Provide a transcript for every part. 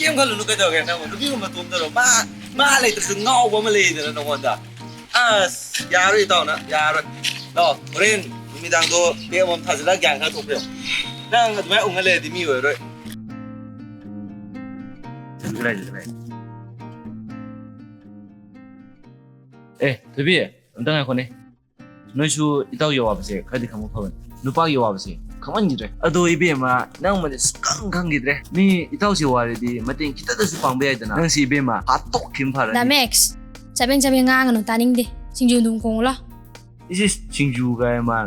ꯀꯩꯝ ꯈꯜꯂꯨꯅꯨ ꯀꯩꯗꯧꯔꯒꯦ ꯅꯪ ꯅꯨꯄꯤꯒꯨꯝꯕ ꯇꯣꯝꯗꯔꯣ ꯃꯥ ꯂꯩꯇ꯭ꯔꯁꯨ ꯉꯥꯎꯕ ꯑꯃ ꯂꯩꯗꯅ ꯅꯉꯣꯟꯗ ꯑꯁ ꯌꯥꯔꯣꯏ ꯏꯇꯥꯎꯅ ꯌꯥꯔꯣꯏ ꯂꯥꯛꯑꯣ ꯍꯣꯔꯦꯟ ꯅꯨꯃꯤꯗꯥꯡꯗꯣ ꯕꯦꯛ ꯑꯃꯃꯝ ꯊꯥꯖꯤꯜꯂꯒ ꯒ꯭ꯌꯥꯟ ꯈꯔ ꯊꯣꯛꯄꯤꯔꯣ ꯅꯪ ꯑꯗꯨꯃꯥꯏꯅ ꯎꯡꯉ ꯂꯩꯔꯗꯤ ꯃꯤ ꯑꯣꯏꯔꯔꯣꯏ ꯊꯣꯏꯕꯤ ꯑꯝꯇ ꯉꯥꯏꯈꯣꯅꯦ ꯅꯣꯏꯁꯨ ꯏꯇꯥꯎꯒꯤ ꯑꯋꯥꯕꯁꯦ ꯈꯔꯗꯤ ꯈꯪꯕ ꯐꯕꯅꯤ ꯅꯨꯄꯥꯒꯤ ꯑꯋꯥꯕꯁꯦ ꯈꯪꯃꯟꯈꯤꯗ꯭ꯔꯦ ꯑꯗꯣ ꯏꯕꯦꯝꯃ ꯅꯪꯃꯗꯤ ꯁꯨꯛꯈꯪ ꯈꯪꯈꯤꯗ꯭ꯔꯦ ꯃꯤ ꯏꯇꯥꯎꯁꯤ ꯋꯥꯔꯗꯤ ꯃꯇꯦꯡ ꯈꯤꯇꯗꯁꯨ ꯄꯥꯡꯕ ꯌꯥꯏꯗꯅ ꯅꯪꯁꯤ ꯏꯕꯦꯝꯃ ꯍꯥꯠꯇꯣꯛꯈꯤꯕ ꯐꯔꯅꯤ ꯗꯥꯃꯦꯛꯁ ꯆꯕꯦꯡ ꯆꯕꯦꯡ ꯉꯥꯡꯒꯅꯨ ꯇꯥꯅꯤꯡꯗꯦ ꯁꯤꯡꯖꯨ ꯑꯗꯨꯝ ꯀꯣꯡꯉꯨ ꯏꯁ ꯁꯤꯡꯖꯨ ꯀꯥꯏ ꯃꯥ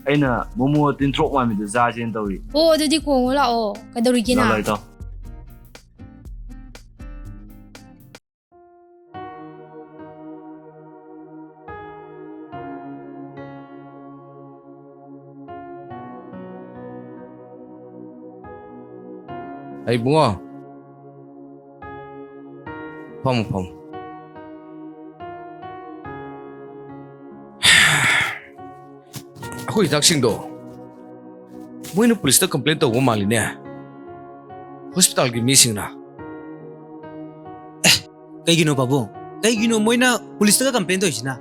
ꯑꯩꯅ ꯃꯣꯃꯣ ꯇꯤꯟꯊ꯭ꯔꯣꯛ ꯃꯥꯟꯕꯤꯗꯨ ꯆꯥꯁꯦꯅ ꯇꯧꯔꯤ ꯑꯣ ꯑꯗꯨꯗꯤ ꯀꯣꯡꯉꯨ ꯂꯥꯛꯑꯣ ꯀꯩꯗꯧꯔꯤꯒꯦ ꯅꯪ ꯂꯥꯛꯑꯣ ꯏꯇꯥꯎ ꯑꯩ ꯕꯨꯡꯉꯣ ꯐꯝ ꯑꯩꯈꯣꯏ ꯍꯤꯗꯥꯛꯁꯤꯡꯗꯣ ꯃꯣꯏꯅ ꯄꯨꯂꯤꯁꯇ ꯀꯝꯄ꯭ꯂꯦꯟ ꯇꯧꯕ ꯃꯥꯜꯂꯤꯅꯦ ꯍꯣꯁꯄꯤꯇꯥꯜꯒꯤ ꯃꯤꯁꯤꯡꯅ ꯀꯩꯒꯤꯅꯣ ꯄꯥꯕꯨꯡ ꯀꯩꯒꯤꯅꯣ ꯃꯣꯏꯅ ꯄꯨꯂꯤꯁꯇꯒ ꯀꯝꯄ꯭ꯂꯦꯟ ꯇꯧꯔꯤꯁꯤꯅ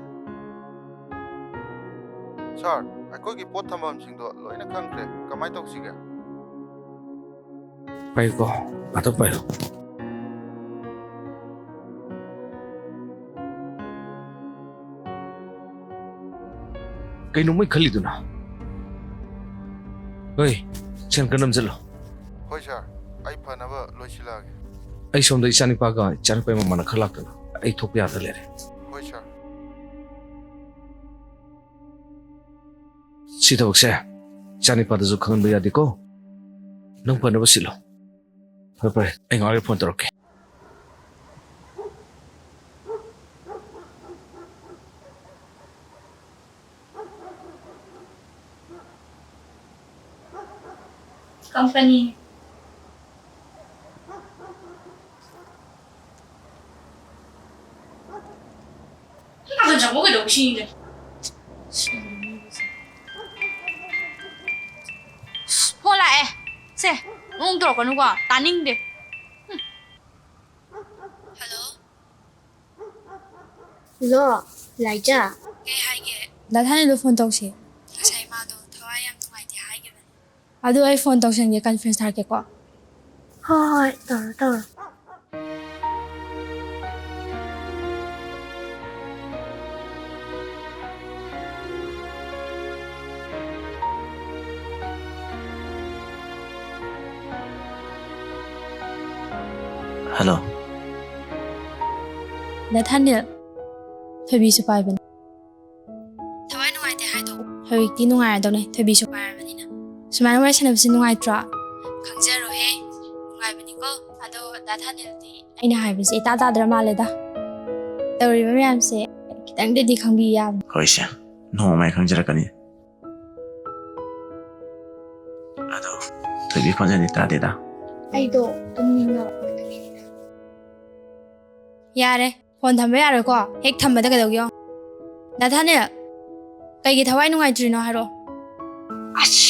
ꯁꯥꯔ ꯑꯩꯈꯣꯏꯒꯤ ꯄꯣꯠ ꯊꯝꯐꯝꯁꯤꯡꯗꯣ ꯂꯣꯏꯅ ꯈꯪꯈ꯭ꯔꯦ ꯀꯃꯥꯏꯅ ꯇꯧꯁꯤꯒꯦ ꯄꯥꯏꯀꯣ ꯉꯥꯛꯇ ꯄꯥꯏꯔꯣ ꯀꯩꯅꯣ ꯃꯣꯏ ꯈꯜꯂꯤꯗꯨꯅ ꯍꯣꯏ ꯁꯦꯟ ꯈꯔ ꯅꯝꯁꯤꯜꯂꯣ ꯍꯣꯏ ꯁꯥꯔ ꯑꯩ ꯐꯅꯕ ꯂꯣꯏꯁꯤꯜꯂꯛꯑꯒꯦ ꯑꯩ ꯁꯣꯝꯗ ꯏꯆꯥꯅꯤꯄꯥꯒ ꯏꯆꯥꯅꯨꯄꯥꯒꯤ ꯃꯃꯥꯅ ꯈꯔ ꯂꯥꯛꯇꯅ ꯑꯩ ꯊꯣꯛꯄ ꯌꯥꯗ ꯂꯩꯔꯦ ꯍꯣꯏ ꯁꯥꯔ ꯁꯤ ꯊꯕꯛꯁꯦ ꯏꯆꯥꯅꯤꯄꯥꯗꯁꯨ ꯈꯪꯍꯟꯕ ꯌꯥꯗꯦꯀꯣ ꯅꯪ ꯐꯅꯕ ꯁꯤꯜꯂꯣ ꯐꯔꯦ ꯐꯔꯦ ꯑꯩ ꯉꯥꯏꯍꯥꯛ ꯂꯩꯔ ꯐꯣꯟ ꯇꯧꯔꯛꯀꯦ ꯀꯝꯄꯅꯤ ꯐꯣꯟ ꯂꯥꯛꯑꯦ ꯁꯦ ꯅꯣꯡ ꯇꯧꯔꯛꯀꯅꯨꯀꯣ ꯇꯥꯅꯤꯡꯗꯦ ꯍꯜꯂꯣ ꯂꯥꯏꯖꯥ ꯀꯩ ꯍꯥꯏꯒꯦ ꯗꯥꯊꯥꯅꯤꯗꯣ ꯐꯣꯟ ꯇꯧꯁꯤ ꯉꯁꯥꯏ ꯃꯥꯗꯣ ꯊꯋꯥꯏ ꯌꯥꯝ ꯅꯨꯡꯉꯥꯏꯇꯦ ꯍꯥꯏꯈꯤꯕꯅꯦ ꯑꯗꯨ ꯑꯩ ꯐꯣꯟ ꯇꯧꯁꯟꯒꯦ ꯀꯟꯐ꯭ꯔꯦꯟꯁ ꯊꯥꯔꯛꯀꯦꯀꯣ ꯍꯣꯏ ꯇꯧꯔꯣ ꯍꯜꯂꯣ ꯗꯥꯊꯥꯅꯤꯜ ꯊꯣꯏꯕꯤꯁꯨ ꯄꯥꯏꯕꯅꯦ ꯊꯋꯥꯏ ꯅꯨꯡꯉꯥꯏꯇꯦ ꯍꯥꯏꯗꯣ ꯍꯧꯖꯤꯛꯇꯤ ꯅꯨꯡꯉꯥꯏꯔꯗꯧꯅꯦ ꯊꯣꯏꯕꯤꯁꯨ ꯄꯥꯏꯔꯕꯅꯤꯅ ꯁꯨꯃꯥꯏꯅ ꯋꯥꯔꯤ ꯁꯥꯟꯅꯕꯁꯤ ꯅꯨꯡꯉꯥꯏꯇ꯭ꯔꯣ ꯈꯪꯖꯔꯣꯍꯦ ꯅꯨꯡꯉꯥꯏꯕꯅꯤꯀꯣ ꯑꯗꯣ ꯗꯥꯊꯥꯅꯤꯜꯗꯤ ꯑꯩꯅ ꯍꯥꯏꯕꯁꯦ ꯏꯇꯥ ꯇꯥꯗ꯭ꯔ ꯃꯥꯜꯂꯦꯗ ꯇꯧꯔꯤꯕ ꯃꯌꯥꯝꯁꯦ ꯈꯤꯇꯪꯗꯗꯤ ꯈꯪꯕꯤ ꯌꯥꯕꯅꯤ ꯍꯣꯏꯁꯦ ꯅꯣꯡꯃꯥꯏ ꯈꯪꯖꯔꯛꯀꯅꯤ ꯑꯗꯣ ꯊꯣꯏꯕꯤ ꯈꯣꯟꯖꯦꯜꯗꯤ ꯇꯥꯗꯦꯗ ꯑꯩꯗꯣ ꯇꯨꯝꯅꯤꯡꯉꯕ ꯌꯥꯔꯦ ꯐꯣꯟ ꯊꯝꯕ ꯌꯥꯔꯣꯏꯀꯣ ꯍꯦꯛ ꯊꯝꯕꯗ ꯀꯩꯗꯧꯒꯦ ꯗꯥꯊꯥꯅꯤꯜ ꯀꯩꯒꯤ ꯊꯋꯥꯏ ꯅꯨꯡꯉꯥꯏꯇ꯭ꯔꯤꯅꯣ ꯍꯥꯏꯔꯣ ꯑꯁ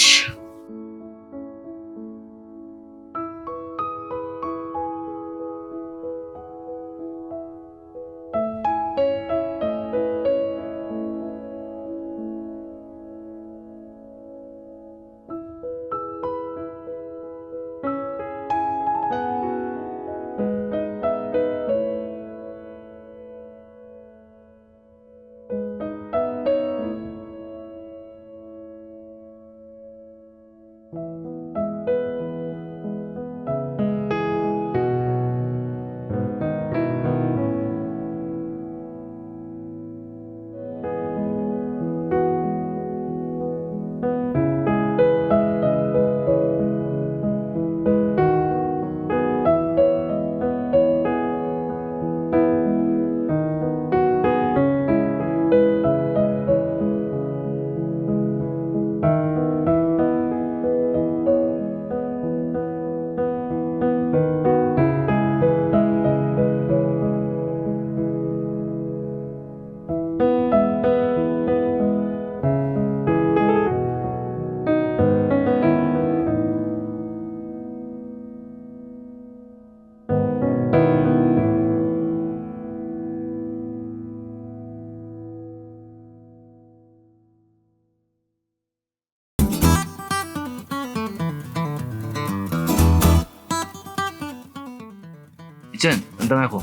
이젠 응당하고.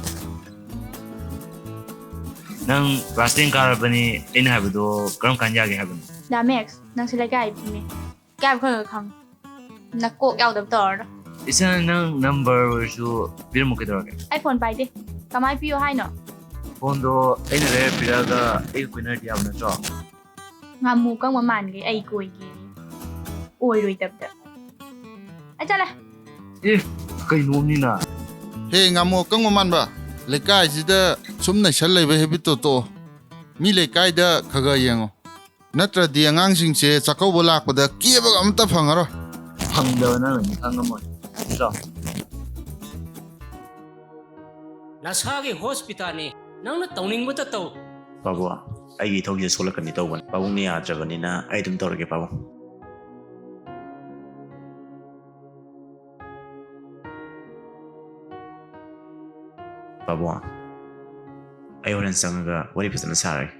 ꯅꯪ ꯀ꯭ꯂꯥꯁ 10 ꯀꯥꯔꯕꯅꯤ ꯑꯩꯅ ꯍꯥꯏꯕꯗꯣ ꯀꯔꯝ ꯀꯥꯟ ꯌꯥꯒꯦ ꯍꯥꯏꯕꯅꯣ? ꯗꯥ ꯃꯦꯛꯁ ꯅꯪꯁꯦ ꯂꯩꯀꯥꯏ ꯄꯤꯅꯦ ꯀꯌꯥꯝ ꯈꯪꯉ ꯈꯪ ꯅꯀꯣꯛ ꯌꯥꯎꯗꯕ ꯇꯧꯔꯅꯣ 이젠 ꯅꯪ ꯅꯝꯕꯔ ꯑꯣꯏꯔꯁꯨ ꯄꯤꯔꯝꯃꯨ ꯀꯩꯗꯧꯔꯒꯦ? ꯑꯩ ꯐꯣꯟ ꯄꯥꯏꯗꯦ ꯀꯃꯥꯏ ꯄꯤꯌꯣ ꯍꯥꯏꯅꯣ ꯐꯣꯟꯗꯣ ꯑꯩꯅ ꯂꯩꯔ ꯄꯤꯔꯛꯑꯒ ꯑꯩꯒ ꯀꯣꯏꯅꯔꯗꯤ ꯌꯥꯕ ꯅꯠꯇ꯭ꯔꯣ? ꯉꯥꯃꯨ ꯀꯪꯕ ꯃꯥꯟꯒꯦ ꯑꯩ ꯀꯣꯏꯒꯦ ꯑꯣꯏꯔꯣꯏꯗꯕꯗ ꯑꯩ ꯆꯠꯂꯦ ꯑꯦ ꯀꯩꯅꯣꯝꯅꯤꯅ ꯍꯦ ꯉꯥꯃꯣ ꯀꯪꯕ ꯃꯥꯟꯕ ꯂꯩꯀꯥꯏꯁꯤꯗ ꯁꯨꯝ ꯅꯩꯁꯜ ꯂꯩꯕ ꯍꯦꯕꯤꯠꯇꯣ ꯇꯣꯛꯑꯣ ꯃꯤ ꯂꯩꯀꯥꯏꯗ ꯈꯒ ꯌꯦꯡꯉꯣ ꯅꯠꯇ꯭ꯔꯗꯤ ꯑꯉꯥꯡꯁꯤꯡꯁꯦ ꯆꯥꯛꯀꯧꯕ ꯂꯥꯛꯄꯗ ꯀꯦꯕꯒ ꯑꯝꯇ ꯐꯪꯉꯔꯣꯏ ꯐꯪꯗꯕ ꯅꯪꯅꯗꯤ ꯈꯪꯉꯝꯃꯣꯏ ꯅꯠꯇ꯭ꯔꯣ? ꯅꯁꯥꯒꯤ ꯍꯣꯁꯄꯤꯇꯥꯜꯅꯤ ꯅꯪꯅ ꯇꯧꯅꯤꯡꯕꯇ ꯇꯧ ꯄꯥꯕꯨꯡ ꯑꯩꯒꯤ ꯏꯊꯧꯁꯦ ꯁꯣꯛꯂꯛꯀꯅꯤ ꯇꯧꯕꯅꯤ ꯄꯥꯕꯨꯡꯅ ꯌꯥꯗ꯭ꯔꯕꯅꯤꯅ ꯑꯩ ꯑꯗꯨꯝ ꯇꯧꯔꯒꯦ ꯄꯥꯕꯨꯡ ꯄꯥꯕꯨꯡ ꯑꯩ ꯍꯣꯔꯦꯟ ꯆꯪꯉꯒ ꯋꯥꯔꯤ ꯐꯖꯅ ꯁꯥꯔꯒꯦ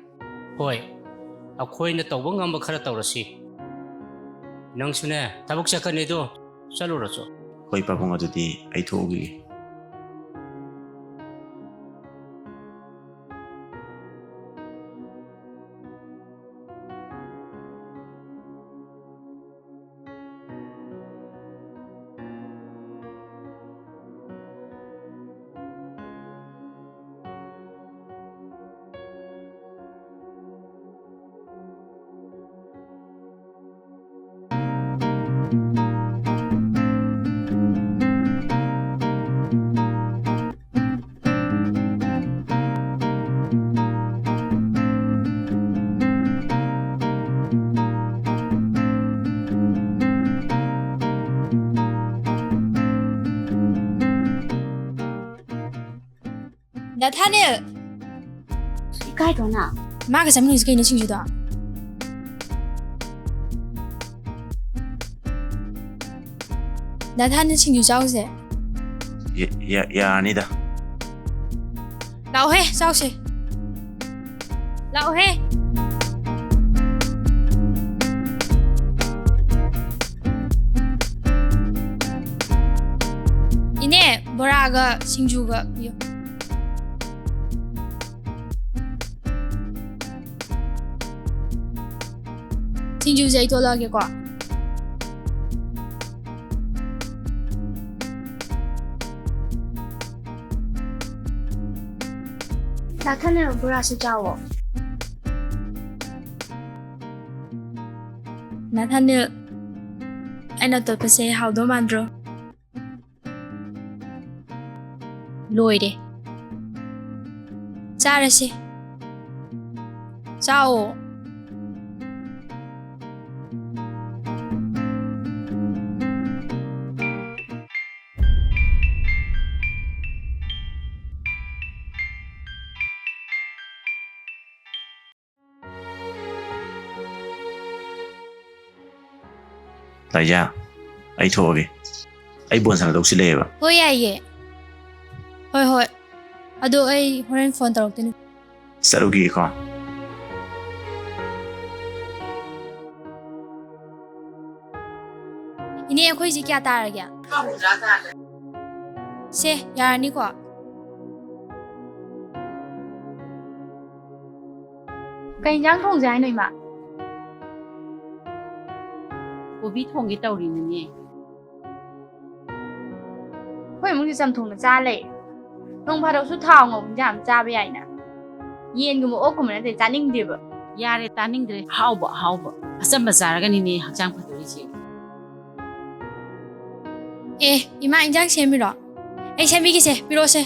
ꯍꯣꯏ ꯑꯩꯈꯣꯏꯅ ꯇꯧꯕ ꯉꯝꯕ ꯈꯔ ꯇꯧꯔꯁꯤ ꯅꯪꯁꯨꯅꯦ ꯊꯕꯛ ꯆꯠꯀꯅꯤꯗꯣ ꯆꯠꯂꯨꯔꯁꯨ ꯍꯣꯏ ꯄꯥꯕꯨꯡ ꯑꯗꯨꯗꯤ ꯑꯩ ꯊꯣꯛꯎꯈꯤꯒꯦ 나타넬 이까이도나 마가 잡는 게 있는 친구다 나타넬 친구 자오세 야니다 라오해 자오세 라오해 이네 뭐라가 친구가 요 친구제 이돌아게과 나타내는 브라시 자워 나타넬 아이나 또 패세 하우도 만들어 로이래 잘하시 자오 ꯂꯥꯏꯖꯥ ꯑꯩ ꯊꯣꯛꯑꯒꯦ ꯑꯩ ꯕꯣꯟ ꯁꯥꯟꯅꯗꯧꯁꯤ ꯂꯩꯌꯦꯕ ꯍꯣꯏ ꯌꯥꯏꯌꯦ ꯍꯣꯏ ꯍꯣꯏ ꯑꯗꯣ ꯑꯩ ꯍꯣꯔꯦꯟ ꯐꯣꯟ ꯇꯧꯔꯛꯇꯣꯏꯅꯤ ꯆꯠꯂꯨꯈꯤꯒꯦꯀꯣ 이네 ꯑꯩꯈꯣꯏꯁꯤ ꯀꯌꯥ ꯇꯥꯔꯒꯦ ꯁꯦ ꯌꯥꯔꯅꯤꯀꯣ ꯀꯩ ꯏꯟꯖꯥꯡ ꯊꯣꯡꯖꯦ ꯍꯥꯏꯅꯣ ꯏꯃꯥ ꯀꯣꯕꯤ ꯊꯣꯡꯒꯦ ꯇꯧꯔꯤꯅꯤꯅꯦ ꯑꯩꯈꯣꯏ 이모ꯡꯁꯦ ꯆꯝꯊꯣꯡꯅ ꯆꯥ ꯂꯩ ꯅꯣꯡ ꯐꯥꯗꯣꯛꯁꯨ ꯊꯥꯎ ꯉꯧꯕ ꯏꯟꯖꯥꯡ ꯆꯥꯕ ꯌꯥꯏꯅ ꯌꯦꯟꯒꯨꯝꯕ ꯑꯣꯛꯀꯨꯝꯕ ꯅꯠꯇꯦ ꯆꯥꯅꯤꯡꯗꯦꯕ ꯌꯥꯔꯦ ꯇꯥꯅꯤꯡꯗ꯭ꯔꯦ ꯍꯥꯎꯕ ꯑꯆꯝꯕ ꯆꯥꯔꯒꯅꯤꯅꯦ ꯍꯛꯆꯥꯡ ꯐꯗꯣꯏꯁꯦ ꯑꯦ ꯏꯃꯥ ꯏꯟꯖꯥꯡ ꯁꯦꯝꯃꯤꯔꯣ ꯑꯩ ꯁꯦꯝꯕꯤꯒꯦꯁꯦ ꯄꯤꯔꯛꯑꯣꯁꯦ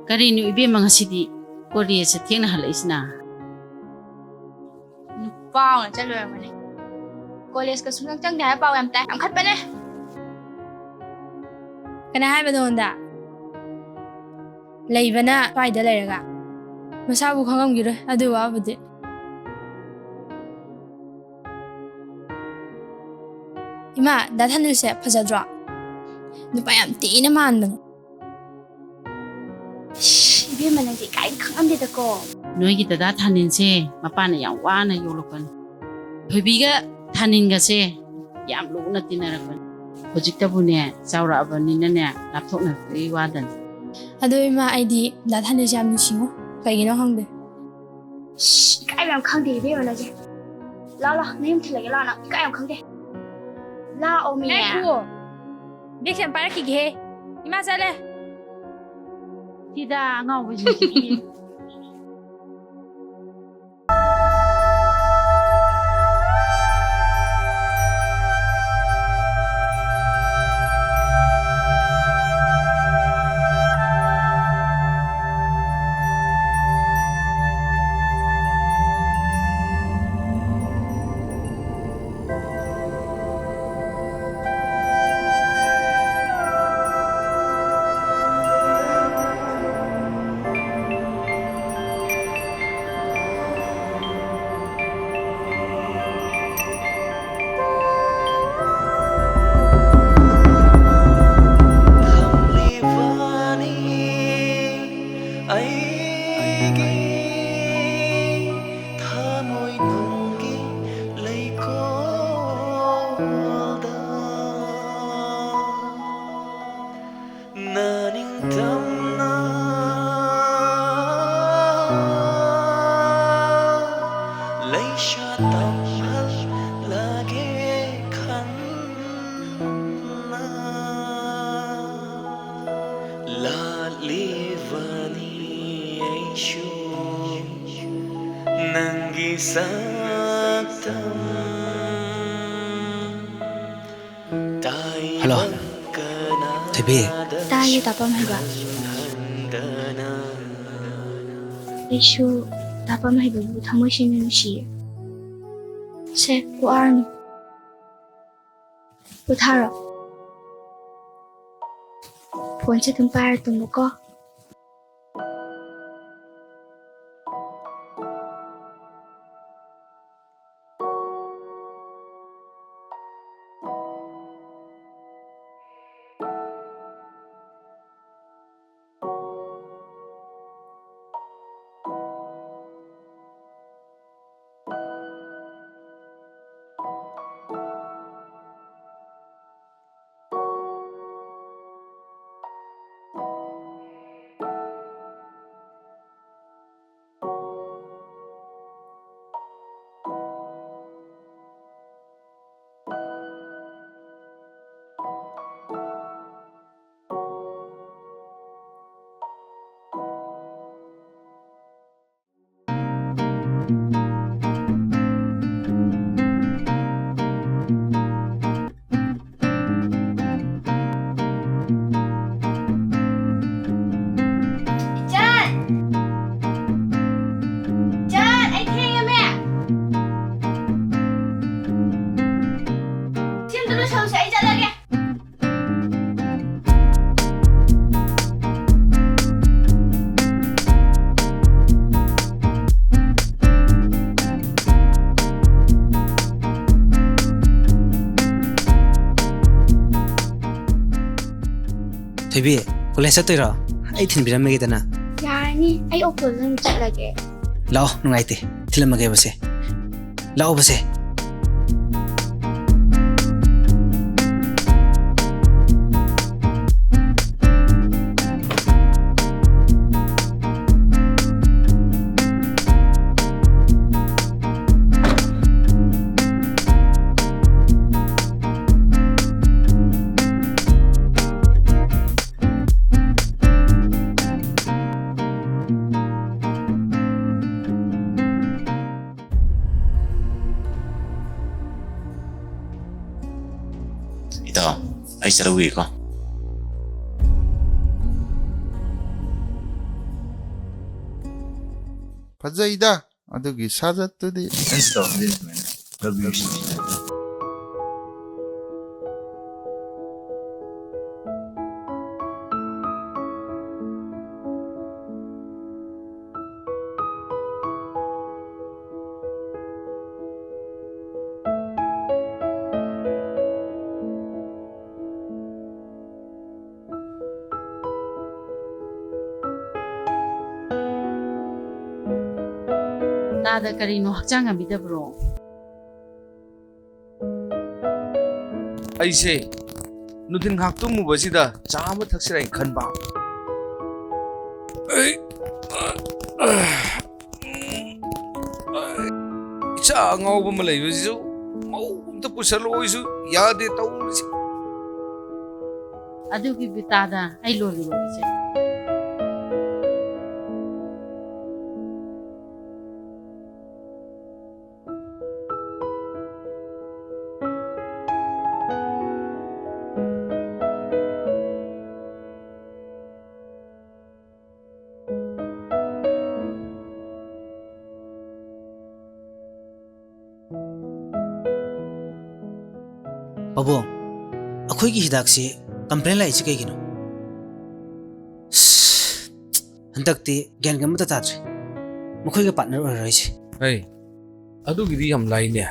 ꯀꯔꯤꯅꯣ ꯏꯕꯦꯝꯃ ꯉꯁꯤꯗꯤ ꯀꯣꯂꯦꯖꯁꯦ ꯊꯦꯡꯅ ꯍꯜꯂꯛꯏꯁꯤꯅ ꯅꯨꯄꯥ ꯑꯣꯏꯅ ꯆꯠꯂꯣꯏꯔꯝꯒꯅꯤ ꯀꯣꯂꯦꯖꯀ ꯁꯨꯡꯆꯪ ꯆꯪꯗꯦ ꯍꯥꯏꯕ ꯄꯥꯎ ꯌꯥꯝ ꯇꯥꯏ ꯌꯥꯝ ꯈꯠꯄꯅꯦ ꯀꯅꯥ ꯍꯥꯏꯕ ꯅꯉꯣꯟꯗ ꯂꯩꯕꯅ ꯁ꯭ꯋꯥꯏꯗ ꯂꯩꯔꯒ ꯃꯁꯥꯕꯨ ꯈꯪꯉꯝꯈꯤꯔꯣꯏ ꯑꯗꯨ ꯋꯥꯕꯨꯗꯤ 이마 나타낼세 파자드라 누가 얌 띠나 만는 이비엔 만난지 까이 강함되다고 ꯅꯣꯏꯒꯤ ꯗꯗꯥ ꯊꯥꯅꯤꯟꯁꯦ ꯃꯄꯥꯅ ꯌꯥꯝ ꯋꯥꯅ ꯌꯣꯛꯂꯛꯄꯅꯤ ꯊꯣꯏꯕꯤꯒ ꯊꯥꯅꯤꯟꯒꯁꯦ ꯌꯥꯝ ꯂꯨꯅ ꯇꯤꯟꯅꯔꯛꯄꯅꯤ ꯍꯧꯖꯤꯛꯇꯕꯨꯅꯦ ꯆꯥꯎꯔꯛꯑꯕꯅꯤꯅꯅꯦ ꯂꯥꯞꯊꯣꯛꯅꯕꯒꯤ ꯋꯥꯗꯅꯤ ꯑꯗꯣ ꯏꯃꯥ ꯑꯩꯗꯤ ꯗꯥ ꯊꯥꯅꯤꯁꯦ ꯌꯥꯝ ꯅꯨꯡꯁꯤꯉꯣ ꯀꯩꯒꯤꯅꯣ ꯈꯪꯗꯦ ꯏꯀꯥꯏꯕ ꯌꯥꯝ ꯈꯪꯗꯦ ꯏꯕꯦꯝꯃ ꯅꯪꯁꯦ ꯂꯥꯛꯑꯣ ꯂꯥꯛꯑꯣ ꯅꯌꯨꯝ ꯊꯤꯜꯂꯒꯦ ꯂꯥꯛꯑꯣ ꯅꯪ ꯏꯀꯥꯏ ꯌꯥꯝ ꯈꯪꯗꯦ ꯂꯥꯛꯑꯣ ꯃꯤ ꯉꯥꯏꯈꯨꯑꯣ ꯕꯦꯛꯁꯦ ꯑꯝ ꯄꯥꯏꯔꯛꯈꯤꯒꯦ ꯏꯃꯥ ꯆꯠꯂꯦ ꯁꯤꯗ ꯑꯉꯥꯎꯕꯁꯤꯡꯁꯤꯗꯤ ꯍꯜꯂꯣ ꯊꯣꯏꯕꯤ ꯇꯥꯏꯌꯦ ꯇꯥꯄꯝ ꯍꯩꯕ ꯑꯩꯁꯨ ꯇꯥꯄꯝ ꯍꯩꯕꯕꯨ ꯊꯃꯣꯏ ꯁꯦꯡꯅ ꯅꯨꯡꯁꯤꯌꯦ ꯁꯦ ꯋꯥꯔꯅꯨ ꯄꯣꯊꯥꯔꯣ ꯐꯣꯟꯁꯦ ꯑꯗꯨꯝ ꯄꯥꯏꯔ ꯇꯨꯝꯃꯨꯀꯣ ꯊꯣꯏꯕꯤ ꯀꯣꯂꯦꯖ ꯆꯠꯇꯣꯏꯔꯣ ꯑꯩ ꯊꯤꯟꯕꯤꯔꯝꯃꯒꯦꯗꯅ ꯌꯥꯔꯅꯤ ꯑꯩ ꯑꯣꯛꯇꯣꯗ ꯑꯗꯨꯝ ꯆꯠꯂꯒꯦ ꯂꯥꯛꯑꯣ ꯅꯨꯡꯉꯥꯏꯇꯦ ꯊꯤꯜꯂꯝꯃꯒꯦ ꯕꯁꯦ ꯂꯥꯛꯑꯣ ꯕꯁꯦ ꯏꯇꯥꯎ ꯑꯩ ꯆꯠꯂꯨꯒꯦꯀꯣ ꯐꯖꯩꯗ ꯑꯗꯨꯒꯤ ꯁꯥꯖꯠꯇꯨꯗꯤ ꯀꯩꯁꯨ ꯇꯧꯗꯦ ꯁꯨꯃꯥꯏꯅ ꯂꯧꯕꯤꯔꯤꯁꯤꯅꯦ ꯇꯥꯗ ꯀꯔꯤꯅꯣ ꯍꯛꯆꯥꯡ ꯉꯝꯕꯤꯗꯕ꯭ꯔꯣ ꯑꯩꯁꯦ ꯅꯨꯡꯊꯤꯟ ꯉꯥꯏꯍꯥꯛ ꯇꯨꯝꯃꯨꯕꯁꯤꯗ ꯆꯥ ꯑꯃ ꯊꯛꯁꯤꯔ ꯍꯥꯏꯅ ꯈꯟꯕ ꯏꯆꯥ ꯑꯉꯥꯎꯕ ꯑꯃ ꯂꯩꯕꯁꯤꯁꯨ ꯃꯧ ꯑꯝꯇ ꯄꯨꯁꯜꯂꯛꯑꯣꯏꯁꯨ ꯌꯥꯗꯦ ꯇꯧꯔꯤꯁꯦ ꯑꯗꯨꯒꯤ ꯕꯤꯇꯥꯗ ꯑꯩ ꯂꯣꯜꯂꯨꯔꯣꯏꯁꯦ ꯄꯥꯕꯨꯡ ꯑꯩꯈꯣꯏꯒꯤ ꯍꯤꯗꯥꯛꯁꯤ ꯀꯝꯄ꯭ꯂꯦꯟ ꯂꯥꯛꯏꯁꯤ ꯀꯩꯒꯤꯅꯣ ꯍꯟꯗꯛꯇꯤ ꯒ꯭ꯌꯥꯟ ꯑꯃꯇ ꯇꯥꯗ꯭ꯔꯦ ꯃꯈꯣꯏꯒ ꯄꯥꯔꯠꯅꯔ ꯑꯣꯏꯔꯔꯣꯏꯁꯦ ꯍꯩ ꯑꯗꯨꯒꯤꯗꯤ ꯌꯥꯝ ꯂꯥꯏꯅꯦ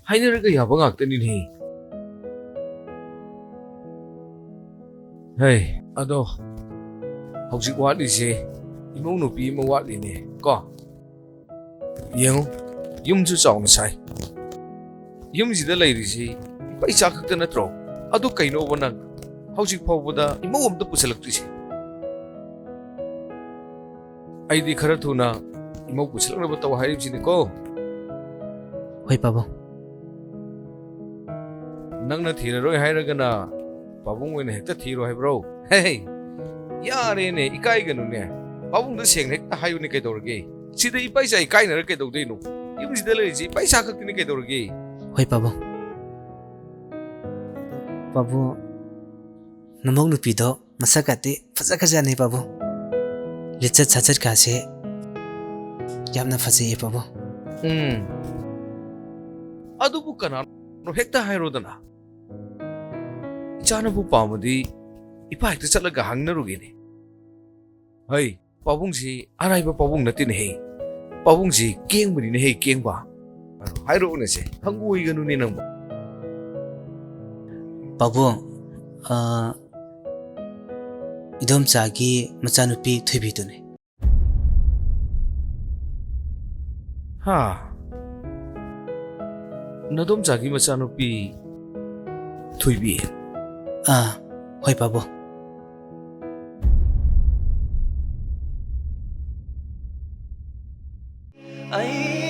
ꯍꯥꯏꯅꯔꯒ ꯌꯥꯕ ꯉꯥꯛꯇꯅꯤꯅꯦ ꯍꯩ ꯑꯗꯣ ꯍꯧꯖꯤꯛ ꯋꯥꯠꯂꯤꯁꯦ ꯏꯃꯧ ꯅꯨꯄꯤ ꯑꯃ ꯋꯥꯠꯂꯤꯅꯦ ꯀꯣ ꯌꯦꯡꯉꯨ ꯌꯨꯝꯁꯨ ꯆꯥꯎꯅ ꯁꯥꯏ ꯌꯨꯝꯁꯤꯗ ꯂꯩꯔꯤꯁꯤ ꯏꯄꯥ ꯏꯆꯥ ꯈꯛꯇ ꯅꯠꯇ꯭ꯔꯣ ꯑꯗꯨ ꯀꯩꯅꯣꯕ ꯅꯪ ꯍꯧꯖꯤꯛ ꯐꯥꯎꯕꯗ ꯏꯃꯧ ꯑꯝꯇ ꯄꯨꯁꯜꯂꯛꯇ꯭ꯔꯤꯁꯦ ꯑꯩꯗꯤ ꯈꯔ ꯊꯨꯅ ꯏꯃꯧ ꯄꯨꯁꯜꯂꯛꯅꯕ ꯇꯧ ꯍꯥꯏꯔꯤꯕꯁꯤꯅꯤꯀꯣ ꯍꯣꯏ ꯄꯥꯕꯨꯡ ꯅꯪꯅ ꯊꯤꯔꯔꯣꯏ ꯍꯥꯏꯔꯒꯅ ꯄꯥꯕꯨꯡ ꯑꯣꯏꯅ ꯍꯦꯛꯇ ꯊꯤꯔꯣ ꯍꯥꯏꯕ꯭ꯔꯣ ꯍꯦ ꯌꯥꯔꯦꯅꯦ ꯏꯀꯥꯏꯒꯅꯨꯅꯦ ꯄꯥꯕꯨꯡꯗ ꯁꯦꯡꯅ ꯍꯦꯛꯇ ꯍꯥꯏꯌꯨꯅꯦ ꯀꯩꯗꯧꯔꯒꯦ ꯁꯤꯗ ꯏꯄꯥ ꯏꯆꯥ ꯏꯀꯥꯏꯅꯔ ꯀꯩꯗꯧꯗꯣꯏꯅꯣ ꯌꯨꯝꯁꯤꯗ ꯂꯩꯔꯤꯁꯤ ꯏꯄꯥ ꯏꯆꯥ ꯈꯛꯇꯅꯤ ꯀꯩꯗꯧꯔꯒꯦ ꯍꯣꯏ ꯄꯥꯕꯨꯡ ꯄꯥꯕꯨꯡ ꯅꯃꯧ ꯅꯨꯄꯤꯗꯣ ꯃꯁꯛꯀꯗꯤ ꯐꯖꯈ꯭ꯔꯖꯥꯠꯅꯤ ꯄꯥꯕꯨꯡ ꯂꯤꯆꯠ ꯁꯥꯆꯠꯀꯥꯁꯦ ꯌꯥꯝꯅ ꯐꯖꯩꯌꯦ ꯄꯥꯕꯨꯡ ꯑꯗꯨꯕꯨ ꯀꯅꯥꯅꯣ ꯍꯦꯛꯇ ꯍꯥꯏꯔꯣꯗꯅ ꯏꯆꯥꯅꯕꯨ ꯄꯥꯝꯃꯗꯤ ꯏꯄꯥ ꯍꯦꯛꯇ ꯆꯠꯂꯒ ꯍꯪꯅꯔꯨꯒꯦꯅꯦ ꯍꯩ ꯄꯥꯕꯨꯡꯁꯤ ꯑꯔꯥꯏꯕ ꯄꯥꯕꯨꯡ ꯅꯠꯇꯦꯅꯦꯍꯦ ꯄꯥꯕꯨꯡꯁꯤ ꯀꯦꯡꯕꯅꯤꯅꯦꯍꯦ ꯀꯦꯡꯕ ꯍꯥꯏꯔꯛꯑꯣꯅꯦꯁꯦ ꯍꯪꯒꯣꯏꯒꯅꯨꯅꯦ ꯅꯪꯕꯨ ꯄꯥꯕꯨꯡ 이돔짜기 मचानुपी थुइबीदुने 하 너돔짜기 मचानुपी थुइबी होय बाबू I